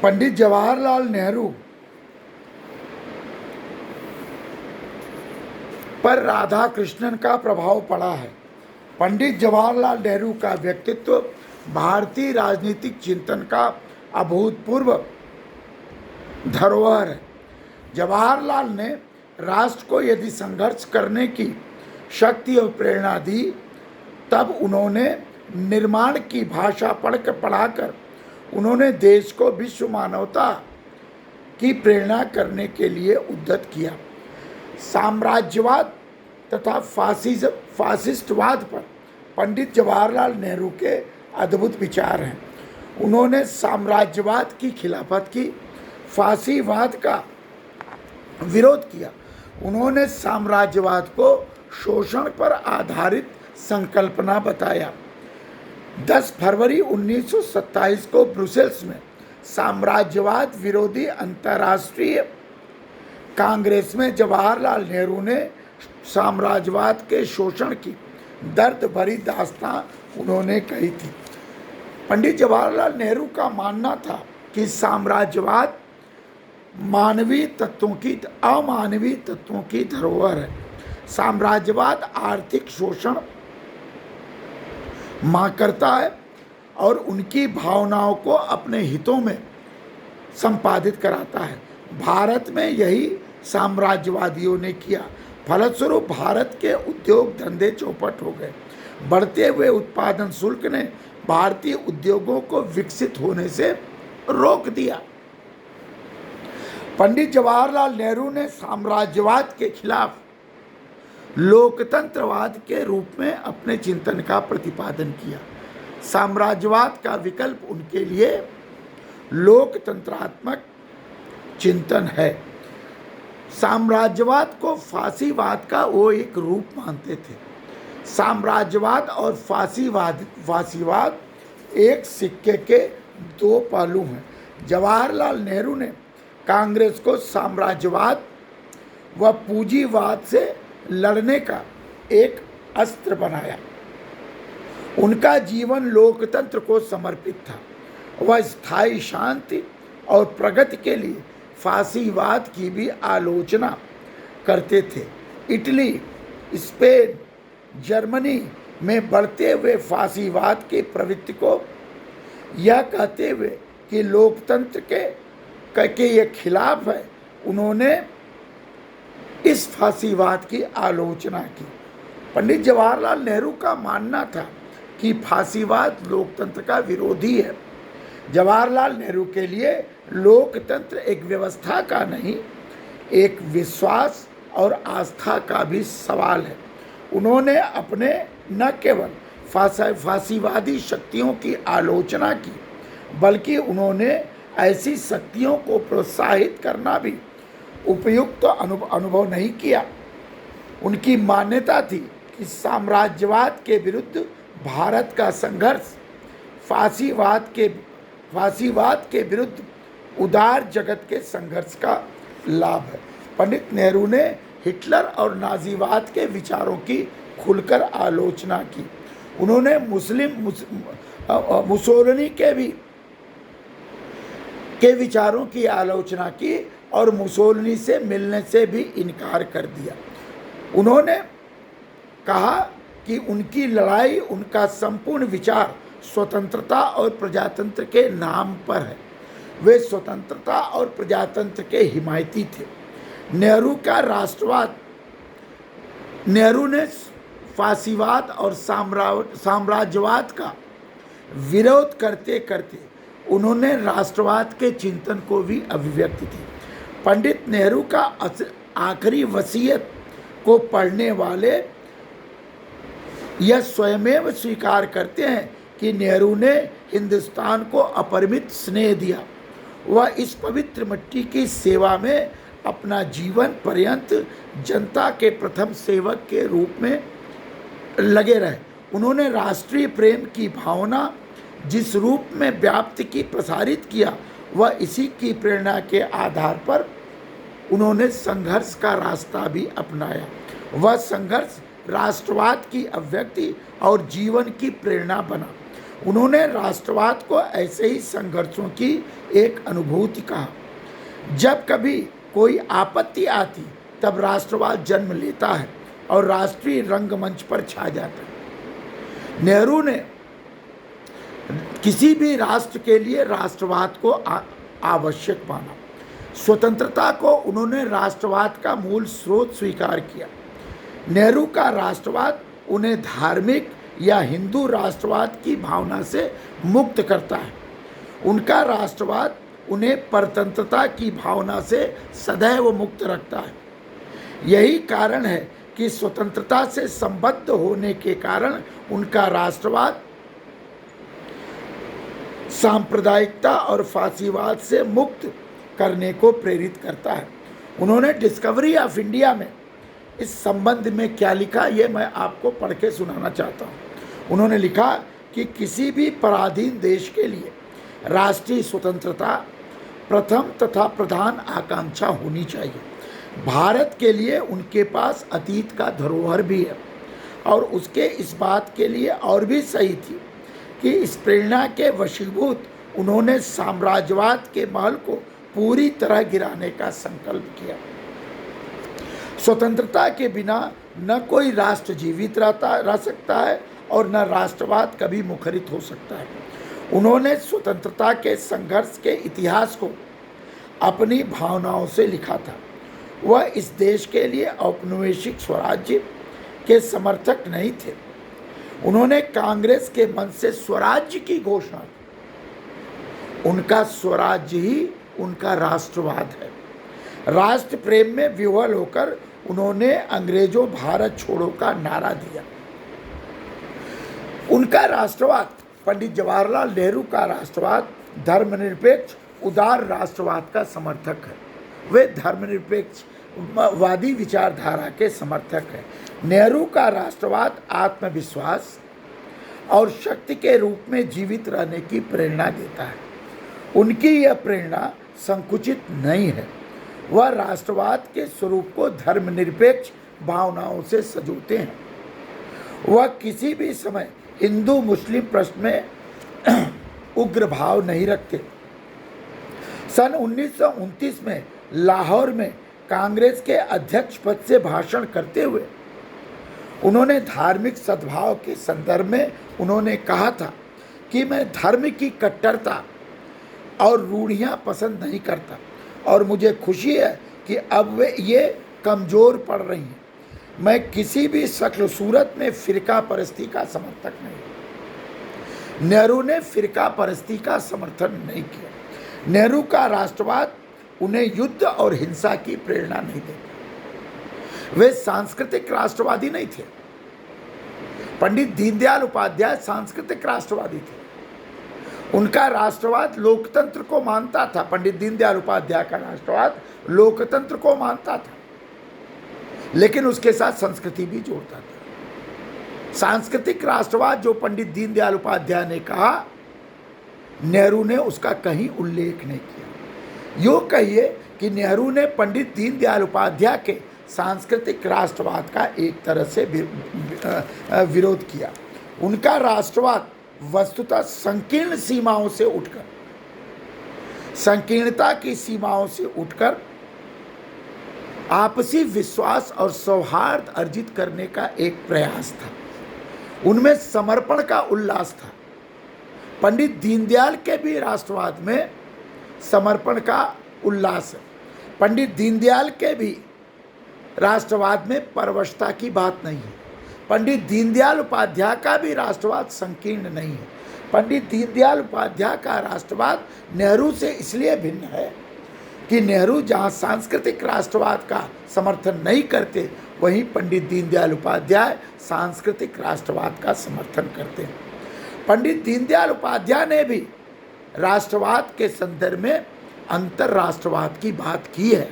पंडित जवाहरलाल नेहरू पर राधा कृष्णन का प्रभाव पड़ा है। पंडित जवाहरलाल नेहरू का व्यक्तित्व भारतीय राजनीतिक चिंतन का अभूतपूर्व धरोहर है। जवाहरलाल ने राष्ट्र को यदि संघर्ष करने की शक्ति और प्रेरणा दी, तब उन्होंने निर्माण की भाषा पढ़ाकर उन्होंने देश को विश्व मानवता की प्रेरणा करने के लिए उद्यत किया। साम्राज्यवाद तथा फासिस्टवाद पर पंडित जवाहरलाल नेहरू के अद्भुत विचार हैं। उन्होंने साम्राज्यवाद की खिलाफत की, फासीवाद का विरोध किया। उन्होंने साम्राज्यवाद को शोषण पर आधारित संकल्पना बताया। 10 फरवरी 1927 को ब्रुसेल्स में साम्राज्यवाद विरोधी अंतर्राष्ट्रीय कांग्रेस में जवाहरलाल नेहरू ने साम्राज्यवाद के शोषण की दर्द भरी दास्तां उन्होंने कही थी। पंडित जवाहरलाल नेहरू का मानना था कि साम्राज्यवाद अमानवीय तत्वों की धरोहर है। साम्राज्यवाद आर्थिक शोषण करता है और उनकी भावनाओं को अपने हितों में संपादित कराता है। भारत में यही साम्राज्यवादियों ने किया। फलस्वरूप भारत के उद्योग धंधे चौपट हो गए। बढ़ते हुए उत्पादन शुल्क ने भारतीय उद्योगों को विकसित होने से रोक दिया। पंडित जवाहरलाल नेहरू ने साम्राज्यवाद के खिलाफ लोकतंत्रवाद के रूप में अपने चिंतन का प्रतिपादन किया। साम्राज्यवाद का विकल्प उनके लिए लोकतंत्रात्मक चिंतन है। साम्राज्यवाद को फासीवाद का वो एक रूप मानते थे। साम्राज्यवाद और फासीवाद एक सिक्के के दो पहलू हैं। जवाहरलाल नेहरू ने कांग्रेस को साम्राज्यवाद व पूंजीवाद से लड़ने का एक अस्त्र बनाया। उनका जीवन लोकतंत्र को समर्पित था। वह स्थायी शांति और प्रगति के लिए फासीवाद की भी आलोचना करते थे। इटली, स्पेन, जर्मनी में बढ़ते हुए फासीवाद की प्रवृत्ति को यह कहते हुए कि लोकतंत्र के ये खिलाफ है, उन्होंने इस फासीवाद की आलोचना की। पंडित जवाहरलाल नेहरू का मानना था कि फासीवाद लोकतंत्र का विरोधी है। जवाहरलाल नेहरू के लिए लोकतंत्र एक व्यवस्था का नहीं, एक विश्वास और आस्था का भी सवाल है। उन्होंने अपने न केवल फासीवादी शक्तियों की आलोचना की, बल्कि उन्होंने ऐसी शक्तियों को प्रोत्साहित करना भी उपयुक्त अनुभव नहीं किया। उनकी मान्यता थी कि साम्राज्यवाद के विरुद्ध भारत का संघर्ष फासीवाद के विरुद्ध उदार जगत के संघर्ष का लाभ है। पंडित नेहरू ने हिटलर और नाजीवाद के विचारों की खुलकर आलोचना की। उन्होंने मुसोलिनी के विचारों की आलोचना की और मुसोलिनी से मिलने से भी इनकार कर दिया। उन्होंने कहा कि उनकी लड़ाई, उनका संपूर्ण विचार स्वतंत्रता और प्रजातंत्र के नाम पर है। वे स्वतंत्रता और प्रजातंत्र के हिमायती थे। नेहरू ने फासीवाद और साम्राज्यवाद का विरोध करते करते उन्होंने राष्ट्रवाद के चिंतन को भी अभिव्यक्ति की। पंडित नेहरू का आखिरी वसीयत को पढ़ने वाले यह स्वयमेव स्वीकार करते हैं कि नेहरू ने हिंदुस्तान को अपरिमित स्नेह दिया। वह इस पवित्र मिट्टी की सेवा में अपना जीवन पर्यंत जनता के प्रथम सेवक के रूप में लगे रहे। उन्होंने राष्ट्रीय प्रेम की भावना जिस रूप में व्याप्ति की प्रसारित किया, वह इसी की प्रेरणा के आधार पर उन्होंने संघर्ष का रास्ता भी अपनाया। वह संघर्ष राष्ट्रवाद की अभिव्यक्ति और जीवन की प्रेरणा बना। उन्होंने राष्ट्रवाद को ऐसे ही संघर्षों की एक अनुभूति कहा। जब कभी कोई आपत्ति आती तब राष्ट्रवाद जन्म लेता है और राष्ट्रीय रंगमंच पर छा जाता है। नेहरू ने किसी भी राष्ट्र के लिए राष्ट्रवाद को आवश्यक माना। स्वतंत्रता को उन्होंने राष्ट्रवाद का मूल स्रोत स्वीकार किया। नेहरू का राष्ट्रवाद उन्हें धार्मिक या हिंदू राष्ट्रवाद की भावना से मुक्त करता है। उनका राष्ट्रवाद उन्हें परतंत्रता की भावना से सदैव मुक्त रखता है। यही कारण है कि स्वतंत्रता से संबद्ध होने के कारण उनका राष्ट्रवाद सांप्रदायिकता और फासीवाद से मुक्त करने को प्रेरित करता है। उन्होंने डिस्कवरी ऑफ इंडिया में इस संबंध में क्या लिखा, ये मैं आपको पढ़ के सुनाना चाहता हूँ। उन्होंने लिखा कि किसी भी पराधीन देश के लिए राष्ट्रीय स्वतंत्रता प्रथम तथा प्रधान आकांक्षा होनी चाहिए। भारत के लिए उनके पास अतीत का धरोहर भी है और उसके इस बात के लिए और भी सही थी कि इस प्रेरणा के वशीभूत उन्होंने साम्राज्यवाद के महल को पूरी तरह गिराने का संकल्प किया। स्वतंत्रता के बिना न कोई राष्ट्र जीवित रह सकता है और न राष्ट्रवाद कभी मुखरित हो सकता है। उन्होंने स्वतंत्रता के संघर्ष के इतिहास को अपनी भावनाओं से लिखा था। वह इस देश के लिए औपनिवेशिक स्वराज्य के समर्थक नहीं थे। उन्होंने कांग्रेस के मन से स्वराज्य की घोषणा की। उनका स्वराज्य ही उनका राष्ट्रवाद है। राष्ट्र प्रेम में विह्वल होकर उन्होंने अंग्रेजों भारत छोड़ो का नारा दिया। उनका राष्ट्रवाद, पंडित जवाहरलाल नेहरू का राष्ट्रवाद धर्मनिरपेक्ष उदार राष्ट्रवाद का समर्थक है। वे धर्मनिरपेक्ष वादी विचारधारा के समर्थक हैं। नेहरू का राष्ट्रवाद आत्मविश्वास और शक्ति के रूप में जीवित रहने की प्रेरणा देता है। उनकी यह प्रेरणा संकुचित नहीं है। वह राष्ट्रवाद के स्वरूप को धर्मनिरपेक्ष भावनाओं से सजोते हैं। वह किसी भी समय हिंदू मुस्लिम प्रश्न में उग्र भाव नहीं रखते। सन 1929 में लाहौर में कांग्रेस के अध्यक्ष पद से भाषण करते हुए उन्होंने धार्मिक सद्भाव के संदर्भ में उन्होंने कहा था कि मैं धर्म की कट्टरता और रूढ़ियां पसंद नहीं करता और मुझे खुशी है कि अब वे ये कमज़ोर पड़ रही हैं। मैं किसी भी शक्ल सूरत में फ़िरका परस्ती का समर्थक नहीं। नेहरू ने फ़िरका परस्ती का समर्थन नहीं किया। नेहरू का राष्ट्रवाद उन्हें युद्ध और हिंसा की प्रेरणा नहीं देता। वे सांस्कृतिक राष्ट्रवादी नहीं थे। पंडित दीनदयाल उपाध्याय सांस्कृतिक राष्ट्रवादी थे। उनका राष्ट्रवाद लोकतंत्र को मानता था। पंडित दीनदयाल उपाध्याय का राष्ट्रवाद लोकतंत्र को मानता था, लेकिन उसके साथ संस्कृति भी जोड़ता था। सांस्कृतिक राष्ट्रवाद जो पंडित दीनदयाल उपाध्याय ने कहा, नेहरू ने उसका कहीं उल्लेख नहीं किया। यूँ कहिए कि नेहरू ने पंडित दीनदयाल उपाध्याय के सांस्कृतिक राष्ट्रवाद का एक तरह से विरोध किया। उनका राष्ट्रवाद वस्तुतः संकीर्ण सीमाओं से उठकर, संकीर्णता की सीमाओं से उठकर आपसी विश्वास और सौहार्द अर्जित करने का एक प्रयास था। उनमें समर्पण का उल्लास था। पंडित दीनदयाल के भी राष्ट्रवाद में समर्पण का उल्लास है। पंडित दीनदयाल के भी राष्ट्रवाद में परवशता की बात नहीं है। पंडित दीनदयाल उपाध्याय का भी राष्ट्रवाद संकीर्ण नहीं है। पंडित दीनदयाल उपाध्याय का राष्ट्रवाद नेहरू से इसलिए भिन्न है कि नेहरू जहाँ सांस्कृतिक राष्ट्रवाद का समर्थन नहीं करते, वहीं पंडित दीनदयाल उपाध्याय सांस्कृतिक राष्ट्रवाद का समर्थन करते हैं। पंडित दीनदयाल उपाध्याय ने भी राष्ट्रवाद के संदर्भ में अंतर्राष्ट्रवाद की बात की है।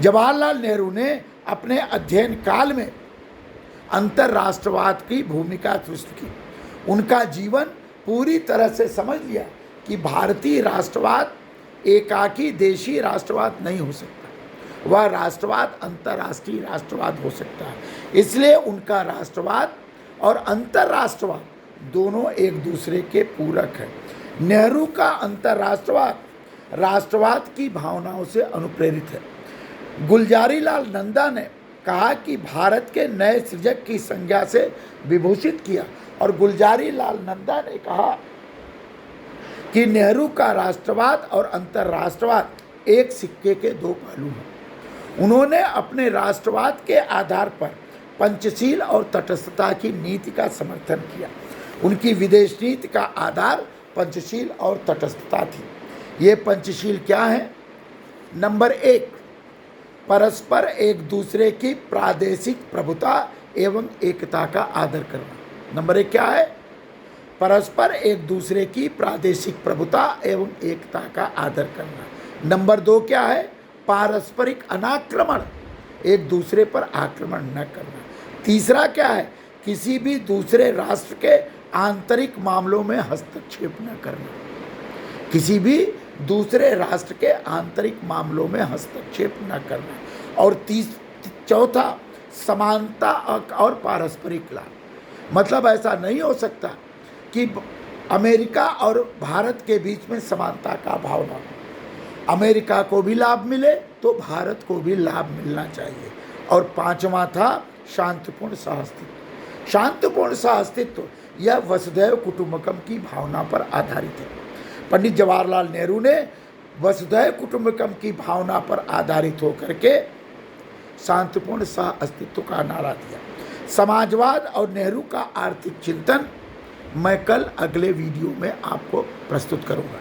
जवाहरलाल नेहरू ने अपने अध्ययन काल में अंतर्राष्ट्रवाद की भूमिका दुरुस्त की। उनका जीवन पूरी तरह से समझ लिया कि भारतीय राष्ट्रवाद एकाकी देशी राष्ट्रवाद नहीं हो सकता, वह राष्ट्रवाद अंतर्राष्ट्रीय राष्ट्रवाद हो सकता है। इसलिए उनका राष्ट्रवाद और अंतर्राष्ट्रवाद दोनों एक दूसरे के पूरक हैं। नेहरू का अंतर्राष्ट्रवाद राष्ट्रवाद की भावनाओं से अनुप्रेरित है। गुलजारी लाल नंदा ने कहा कि भारत के नए सृजक की संज्ञा से विभूषित किया, और गुलजारी लाल नंदा ने कहा कि नेहरू का राष्ट्रवाद और अंतर्राष्ट्रवाद एक सिक्के के दो पहलू हैं। उन्होंने अपने राष्ट्रवाद के आधार पर पंचशील और तटस्थता की नीति का समर्थन किया। उनकी विदेश नीति का आधार पंचशील और तटस्थता थी। ये पंचशील क्या है? नंबर 1, परस्पर एक दूसरे की प्रादेशिक प्रभुता एवं एकता का आदर करना। नंबर 1 क्या है? परस्पर एक दूसरे की प्रादेशिक प्रभुता एवं एकता का आदर करना। नंबर 2 क्या है? पारस्परिक अनाक्रमण, एक दूसरे पर आक्रमण न करना। तीसरा क्या है? किसी भी दूसरे राष्ट्र के आंतरिक मामलों में हस्तक्षेप न करना। किसी भी दूसरे राष्ट्र के आंतरिक मामलों में हस्तक्षेप न करना। और चौथा, समानता और पारस्परिक लाभ। मतलब ऐसा नहीं हो सकता कि अमेरिका और भारत के बीच में समानता का भाव न हो। अमेरिका को भी लाभ मिले तो भारत को भी लाभ मिलना चाहिए। और पांचवा था शांतिपूर्ण सहअस्तित्व। शांतिपूर्ण सहअस्तित्व यह वसुधैव कुटुंबकम की भावना पर आधारित है। पंडित जवाहरलाल नेहरू ने वसुधैव कुटुंबकम की भावना पर आधारित होकर के शांतिपूर्ण सहअस्तित्व का नारा दिया। समाजवाद और नेहरू का आर्थिक चिंतन मैं कल अगले वीडियो में आपको प्रस्तुत करूंगा।